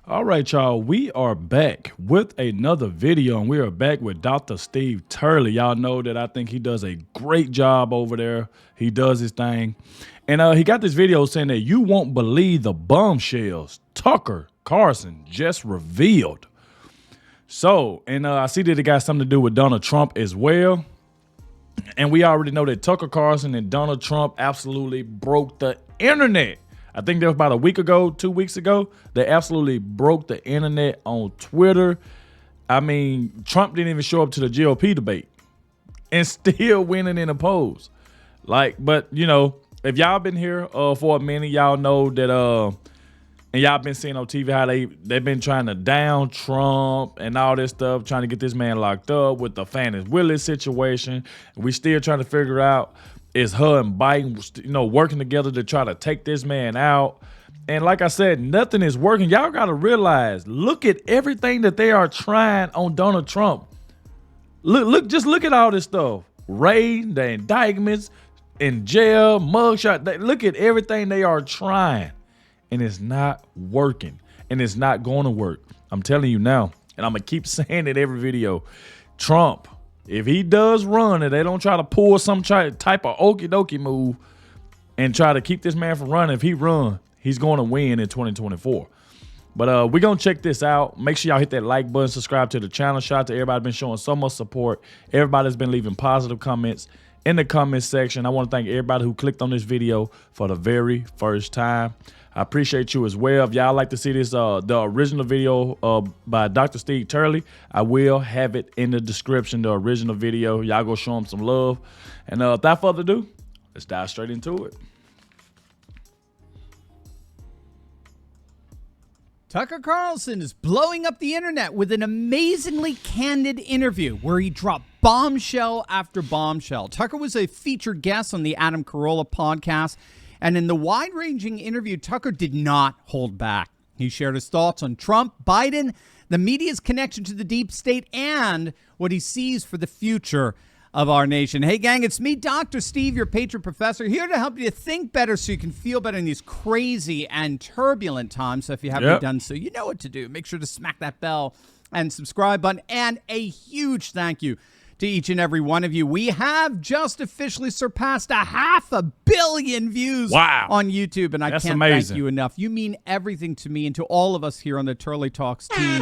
All right, y'all, we are back with another video, and we are back with Dr. Steve Turley. Y'all know that I think he does a great job over there. He does his thing. And he got this video saying that you won't believe the bombshells Tucker Carlson just revealed. So, and I see that it got something to do with Donald Trump as well. And we already know that Tucker Carlson and Donald Trump absolutely broke the internet. I think that was about a week ago, 2 weeks ago. They absolutely broke the internet on Twitter. I mean, Trump didn't even show up to the GOP debate and still winning in the polls. But you know, if y'all been here for a minute, y'all know that and y'all been seeing on TV how they've been trying to down Trump and all this stuff, trying to get this man locked up with the Fannie Willis situation. We still trying to figure out, is her and Biden, working together to try to take this man out? And like I said, nothing is working. Y'all got to realize, look at everything that they are trying on Donald Trump. Just look at all this stuff. Raid, the indictments, in jail, mugshot. Look at everything they are trying. And it's not working. And it's not going to work. I'm telling you now. And I'm going to keep saying it every video. Trump, if he does run and they don't try to pull some type of okie dokie move and try to keep this man from running, if he run, he's going to win in 2024. But we're going to check this out. Make sure y'all hit that like button, subscribe to the channel. Shout out to everybody been showing so much support. Everybody's been leaving positive comments in the comments section. I want to thank everybody who clicked on this video for the very first time. I appreciate you as well. If y'all like to see this, the original video by Dr. Steve Turley, I will have it in the description, the original video. Y'all go show him some love. And without further ado, let's dive straight into it. Tucker Carlson is blowing up the internet with an amazingly candid interview where he dropped bombshell after bombshell. Tucker was a featured guest on the Adam Carolla podcast. And in the wide-ranging interview, Tucker did not hold back. He shared his thoughts on Trump, Biden, the media's connection to the deep state, and what he sees for the future of our nation. Hey, gang, it's me, Dr. Steve, your patron professor, here to help you think better so you can feel better in these crazy and turbulent times. So if you haven't done so, you know what to do. Make sure to smack that bell and subscribe button. And a huge thank you to each and every one of you. We have just officially surpassed 500 million views on YouTube, and I can't thank you enough. You mean everything to me and to all of us here on the Turley Talks team.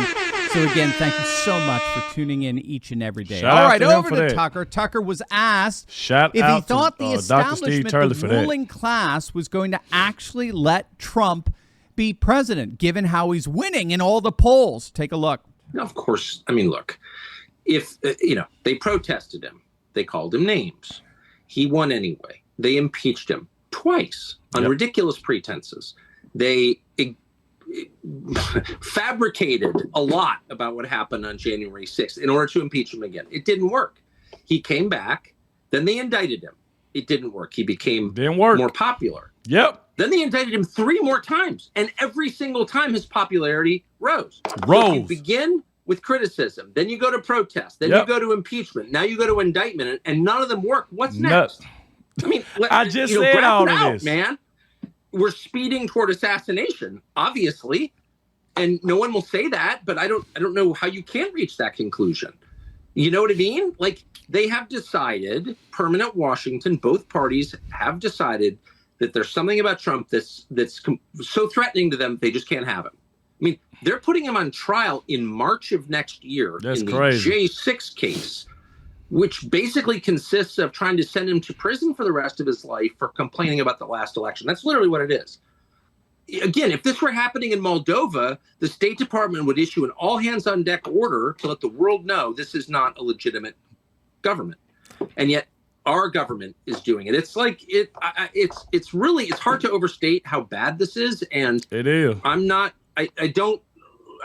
So again, thank you so much for tuning in each and every day. All right, over to Tucker. Tucker was asked if he thought the establishment, the ruling class, was going to actually let Trump be president, given how he's winning in all the polls. Take a look. No, of course. I mean, look. If, they protested him, they called him names. He won anyway. They impeached him twice on ridiculous pretenses. They fabricated a lot about what happened on January 6th in order to impeach him again. It didn't work. He came back. Then they indicted him. It didn't work. He became more popular. Then they indicted him 3 more times. And every single time his popularity rose. So you begin with criticism, then you go to protest, then you go to impeachment, now you go to indictment, and none of them work. What's next? I mean, I just said all of this, man. We're speeding toward assassination, obviously, and no one will say that. But I don't know how you can reach that conclusion. You know what I mean? Like, they have decided, permanent Washington, both parties have decided that there's something about Trump that's so threatening to them they just can't have him. I mean, they're putting him on trial in March of next year in the J6 case, which basically consists of trying to send him to prison for the rest of his life for complaining about the last election. That's literally what it is. Again, if this were happening in Moldova, the State Department would issue an all-hands-on-deck order to let the world know this is not a legitimate government. And yet our government is doing it. It's like it's hard to overstate how bad this is. And it is.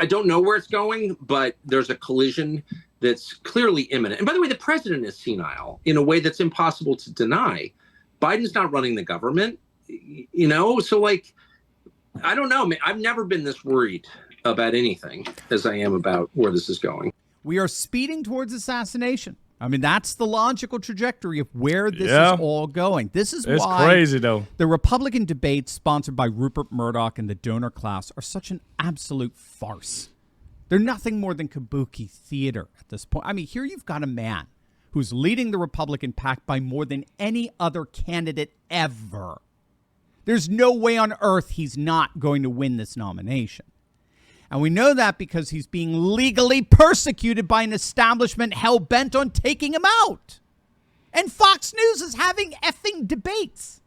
I don't know where it's going, but there's a collision that's clearly imminent. And by the way, the president is senile in a way that's impossible to deny. Biden's not running the government, so like, I don't know, man. I've never been this worried about anything as I am about where this is going. We are speeding towards assassination. I mean, that's the logical trajectory of where this is all going. This is it's why crazy, though. The Republican debates sponsored by Rupert Murdoch and the donor class are such an absolute farce. They're nothing more than kabuki theater at this point. I mean, here you've got a man who's leading the Republican pack by more than any other candidate ever. There's no way on earth he's not going to win this nomination. And we know that because he's being legally persecuted by an establishment hell-bent on taking him out. And Fox News is having effing debates.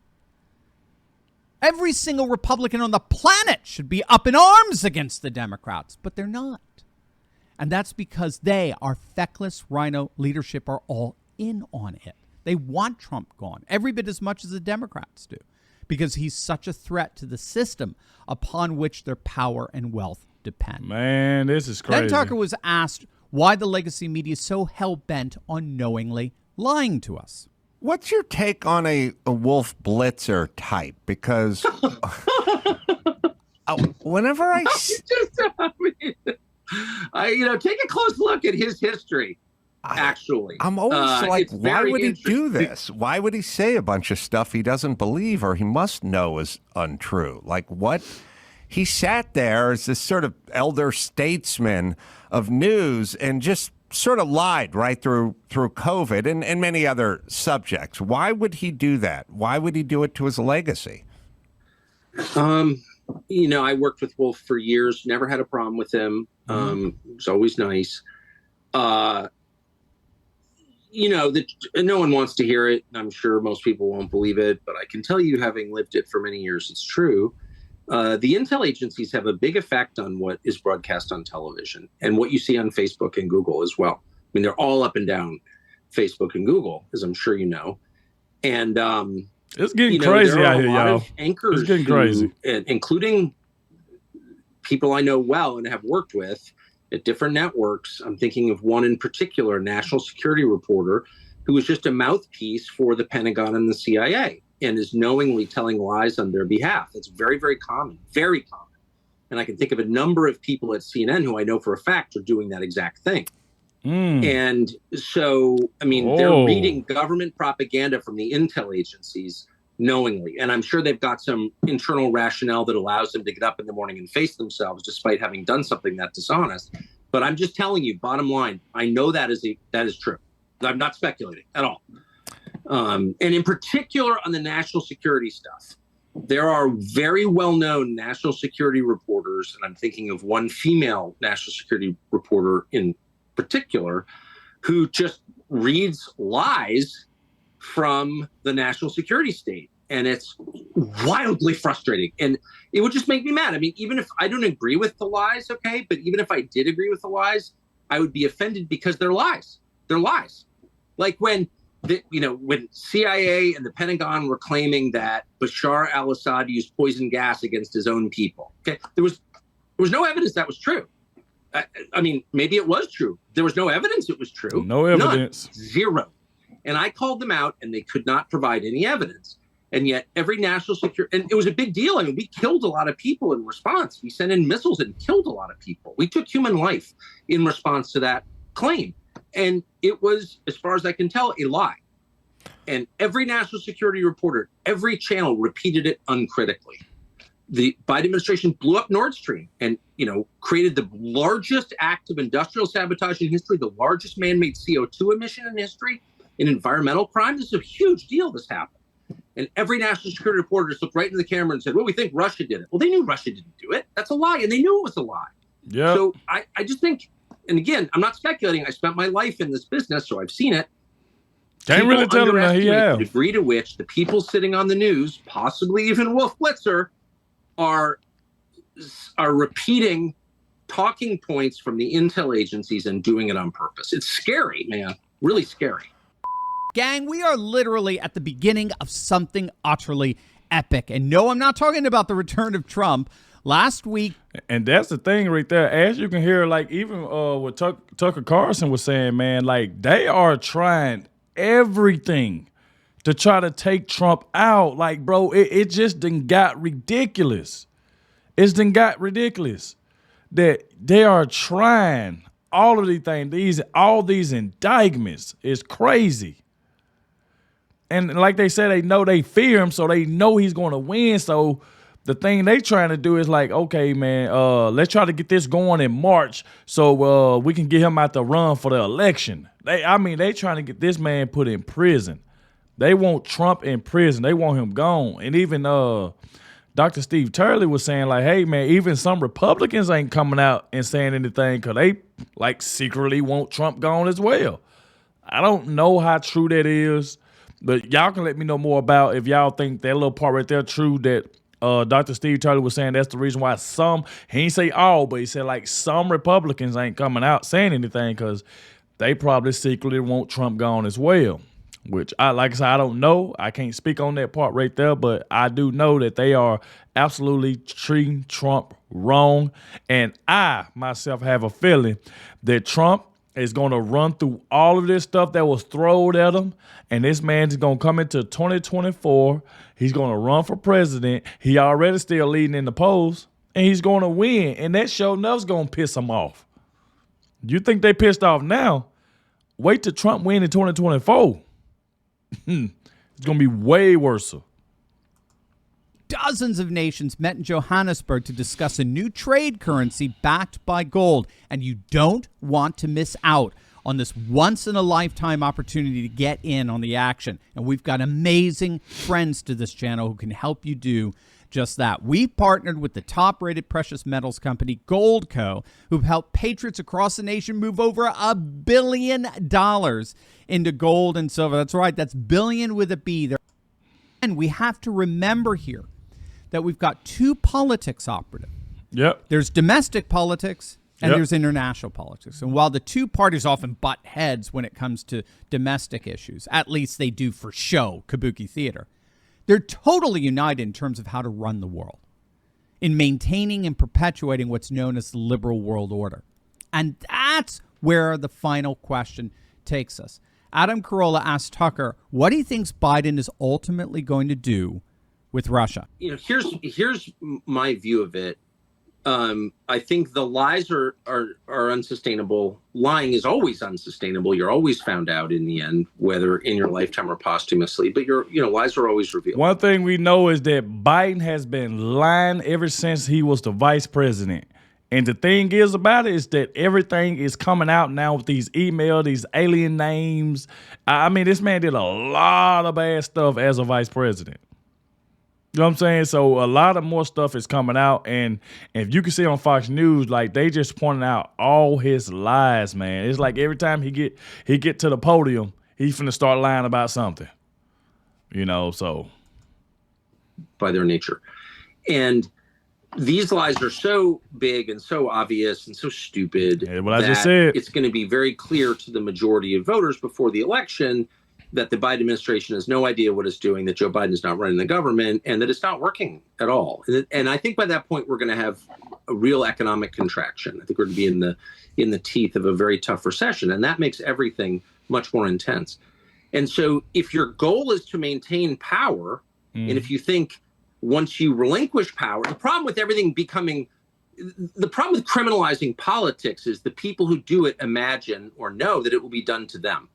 Every single Republican on the planet should be up in arms against the Democrats, but they're not. And that's because they, our feckless rhino leadership, are all in on it. They want Trump gone, every bit as much as the Democrats do, because he's such a threat to the system upon which their power and wealth depend. Man, this is crazy. Then Tucker was asked why the legacy media is so hell-bent on knowingly lying to us. What's your take on a Wolf Blitzer type? Because whenever I take a close look at his history. Actually, I'm always like, why would he do this? Why would he say a bunch of stuff he doesn't believe or he must know is untrue? Like what? He sat there as this sort of elder statesman of news and just sort of lied right through COVID and many other subjects. Why would he do that? Why would he do it to his legacy? I worked with Wolf for years, never had a problem with him. It was always nice. No one wants to hear it. I'm sure most people won't believe it, but I can tell you, having lived it for many years, it's true. The intel agencies have a big effect on what is broadcast on television and what you see on Facebook and Google as well. I mean, they're all up and down Facebook and Google, as I'm sure you know. And it's getting crazy out here, y'all. Anchors it's getting crazy, including people I know well and have worked with at different networks. I'm thinking of one in particular, a national security reporter who was just a mouthpiece for the Pentagon and the CIA and is knowingly telling lies on their behalf. That's very, very common, very common. And I can think of a number of people at CNN who I know for a fact are doing that exact thing. And so, I mean, they're reading government propaganda from the intel agencies knowingly. And I'm sure they've got some internal rationale that allows them to get up in the morning and face themselves despite having done something that dishonest. But I'm just telling you, bottom line, I know that is true. I'm not speculating at all. And in particular on the national security stuff, there are very well-known national security reporters, and I'm thinking of one female national security reporter in particular, who just reads lies from the national security state. And it's wildly frustrating. And it would just make me mad. I mean, even if I don't agree with the lies, okay, but even if I did agree with the lies, I would be offended because they're lies. They're lies. Like when CIA and the Pentagon were claiming that Bashar al-Assad used poison gas against his own people. Okay, there was no evidence that was true. I mean, maybe it was true. There was no evidence it was true. No evidence. None. Zero. And I called them out, and they could not provide any evidence. And yet every national security, and it was a big deal. I mean, we killed a lot of people in response. We sent in missiles and killed a lot of people. We took human life in response to that claim. And it was, as far as I can tell, a lie. And every national security reporter, every channel repeated it uncritically. The Biden administration blew up Nord Stream and, created the largest act of industrial sabotage in history, the largest man-made CO2 emission in history, an environmental crime. This is a huge deal. This happened. And every national security reporter just looked right into the camera and said, well, we think Russia did it. Well, they knew Russia didn't do it. That's a lie. And they knew it was a lie. Yeah. So I just think, and again, I'm not speculating. I spent my life in this business, so I've seen it. Can't really tell them that he has. The degree to which the people sitting on the news, possibly even Wolf Blitzer, are repeating talking points from the intel agencies and doing it on purpose. It's scary, man. Really scary. Gang, we are literally at the beginning of something utterly epic. And no, I'm not talking about the return of Trump. Last week. And that's the thing right there. As you can hear, like even what Tucker Carlson was saying, man, like they are trying everything to try to take Trump out. Like, bro, it just done got ridiculous. It's done got ridiculous that they are trying all of these things, all these indictments is crazy. And like they said, they know they fear him, so they know he's going to win. So the thing they trying to do is like, okay, man, let's try to get this going in March so we can get him out the run for the election. They trying to get this man put in prison. They want Trump in prison. They want him gone. And even Dr. Steve Turley was saying like, hey, man, even some Republicans ain't coming out and saying anything because they like secretly want Trump gone as well. I don't know how true that is. But y'all can let me know more about if y'all think that little part right there true that Dr. Steve Turley was saying that's the reason why he ain't say all, but he said like some Republicans ain't coming out saying anything because they probably secretly want Trump gone as well. Which, like I said, I don't know. I can't speak on that part right there, but I do know that they are absolutely treating Trump wrong. And I, myself, have a feeling that Trump is going to run through all of this stuff that was thrown at him. And this man's going to come into 2024. He's going to run for president. He already still leading in the polls. And he's going to win. And that show enough's going to piss him off. You think they pissed off now? Wait till Trump win in 2024. It's going to be way worse. Dozens of nations met in Johannesburg to discuss a new trade currency backed by gold. And you don't want to miss out on this once-in-a-lifetime opportunity to get in on the action. And we've got amazing friends to this channel who can help you do just that. We've partnered with the top-rated precious metals company, Goldco, who've helped patriots across the nation move over $1 billion into gold and silver. That's right, that's billion with a B. And we have to remember here that we've got two politics operative. Yep. There's domestic politics and Yep. there's international politics. And while the two parties often butt heads when it comes to domestic issues, at least they do for show, kabuki theater, they're totally united in terms of how to run the world, in maintaining and perpetuating what's known as the liberal world order. And that's where the final question takes us. Adam Carolla asked Tucker what he thinks Biden is ultimately going to do with Russia. You know, here's my view of it. I think the lies are unsustainable. Lying is always unsustainable. You're always found out in the end, whether in your lifetime or posthumously. But lies are always revealed. One thing we know is that Biden has been lying ever since he was the vice president. And the thing is about it is that everything is coming out now with these emails, these alien names. I mean, this man did a lot of bad stuff as a vice president. You know what I'm saying? So a lot of more stuff is coming out. And if you can see on Fox News, like they just pointing out all his lies, man. It's like every time he get to the podium, he's finna start lying about something. So. By their nature. And these lies are so big and so obvious and so stupid I just said. It's going to be very clear to the majority of voters before the election that the Biden administration has no idea what it's doing, that Joe Biden is not running the government, and that it's not working at all. And I think by that point, we're going to have a real economic contraction. I think we're going to be in the teeth of a very tough recession, and that makes everything much more intense. And so if your goal is to maintain power, and if you think once you relinquish power, the problem with criminalizing politics is the people who do it imagine or know that it will be done to them.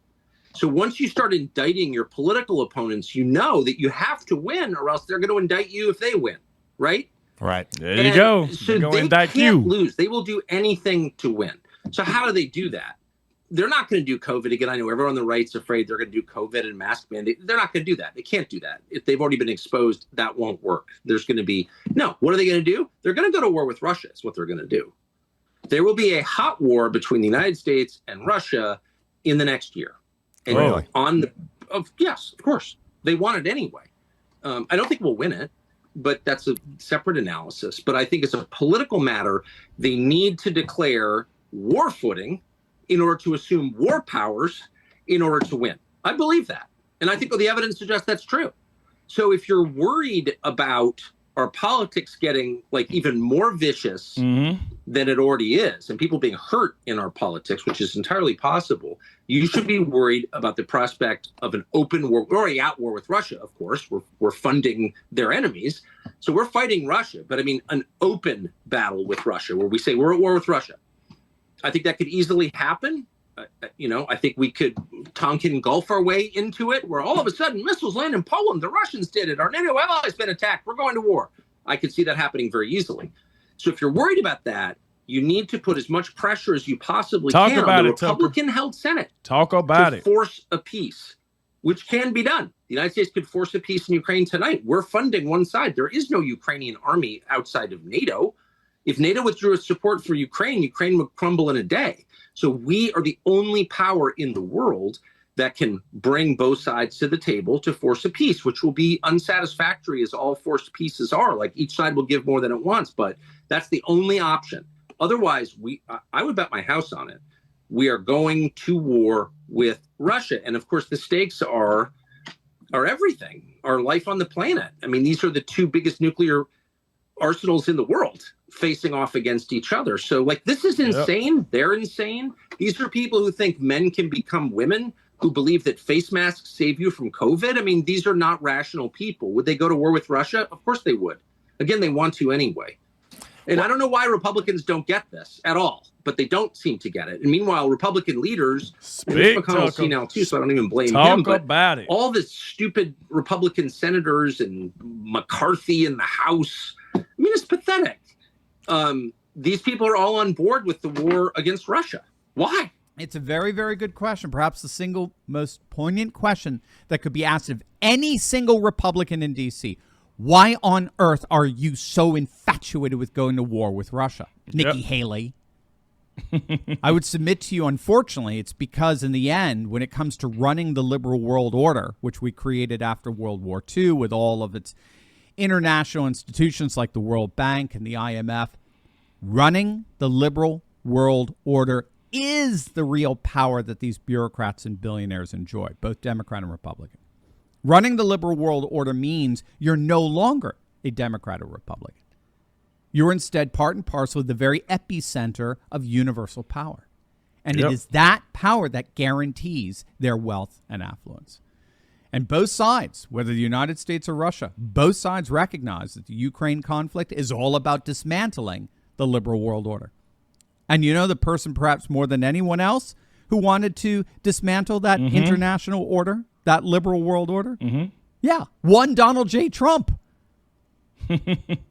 So once you start indicting your political opponents, you know that you have to win or else they're going to indict you if they win, right? Right. There you go. So They're they indict can't you. lose. They will do anything to win. So how do they do that? They're not going to do COVID again. I know everyone on the right's afraid they're going to do COVID and mask mandate. They're not going to do that. They can't do that. If they've already been exposed, that won't work. There's going to be no. What are they going to do? They're going to go to war with Russia. Is what they're going to do. There will be a hot war between the United States and Russia in the next year. And Really? Yes, of course. They want it anyway. I don't think we'll win it, but that's a separate analysis. But I think it's a political matter. They need to declare war footing in order to assume war powers in order to win. I believe that. And I think the evidence suggests that's true. So if you're worried about our politics getting like even more vicious than it already is, and people being hurt in our politics, which is entirely possible, you should be worried about the prospect of an open war. We're already at war with Russia, of course. We're funding their enemies. So we're fighting Russia. But I mean, an open battle with Russia where we say we're at war with Russia. I think that could easily happen. I think we could Tonkin Gulf our way into it, where all of a sudden missiles land in Poland. The Russians did it. Our NATO allies been attacked. We're going to war. I could see that happening very easily. So if you're worried about that, you need to put as much pressure as you possibly can on the Republican-held Senate. Talk about it. Force a peace, which can be done. The United States could force a peace in Ukraine tonight. We're funding one side. There is no Ukrainian army outside of NATO. If NATO withdrew its support for Ukraine, Ukraine would crumble in a day. So we are the only power in the world that can bring both sides to the table to force a peace, which will be unsatisfactory as all forced peaces are. Like each side will give more than it wants, but that's the only option. Otherwise, I would bet my house on it. We are going to war with Russia. And of course, the stakes are everything, our life on the planet. I mean, these are the two biggest nuclear arsenals in the world facing off against each other. So like, this is insane. Yep. They're insane. These are people who think men can become women, who believe that face masks save you from COVID. I mean, these are not rational people. Would they go to war with Russia? Of course they would. Again, they want to anyway. And I don't know why Republicans don't get this at all, but they don't seem to get it. And meanwhile, Republican leaders, Mitch McConnell's senile too, so I don't even blame him. But about it. All the stupid Republican senators and McCarthy in the House, I mean, it's pathetic. These people are all on board with the war against Russia. Why? It's a very, very good question. Perhaps the single most poignant question that could be asked of any single Republican in D.C. Why on earth are you so infatuated with going to war with Russia, Nikki Haley? I would submit to you, unfortunately, it's because in the end, when it comes to running the liberal world order, which we created after World War II with all of its international institutions like the World Bank and the IMF, running the liberal world order is the real power that these bureaucrats and billionaires enjoy, both Democrat and Republican. Running the liberal world order means you're no longer a Democrat or Republican. You're instead part and parcel of the very epicenter of universal power. And it is that power that guarantees their wealth and affluence. And both sides, whether the United States or Russia, both sides recognize that the Ukraine conflict is all about dismantling the liberal world order. And you know the person perhaps more than anyone else who wanted to dismantle that international order, that liberal world order? Yeah, one Donald J. Trump.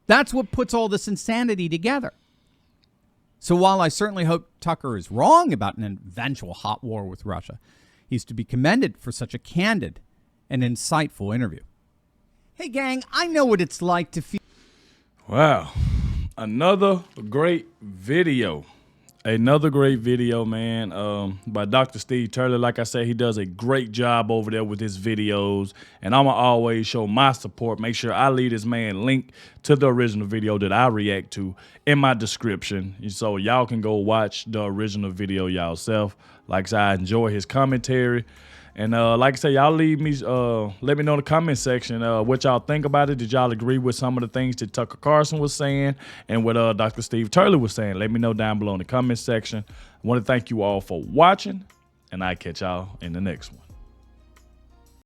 That's what puts all this insanity together. So while I certainly hope Tucker is wrong about an eventual hot war with Russia, he's to be commended for such a candid and insightful interview. Hey, gang, I know what it's like to feel. Wow. Another great video. Another great video, man, by Dr. Steve Turley. Like I said, he does a great job over there with his videos, and I'm going to always show my support. Make sure I leave this man link to the original video that I react to in my description, so y'all can go watch the original video yourself. Like I said, I enjoy his commentary. And like I said, y'all leave me, let me know in the comment section what y'all think about it. Did y'all agree with some of the things that Tucker Carlson was saying and what Dr. Steve Turley was saying? Let me know down below in the comment section. I want to thank you all for watching, and I'll catch y'all in the next one.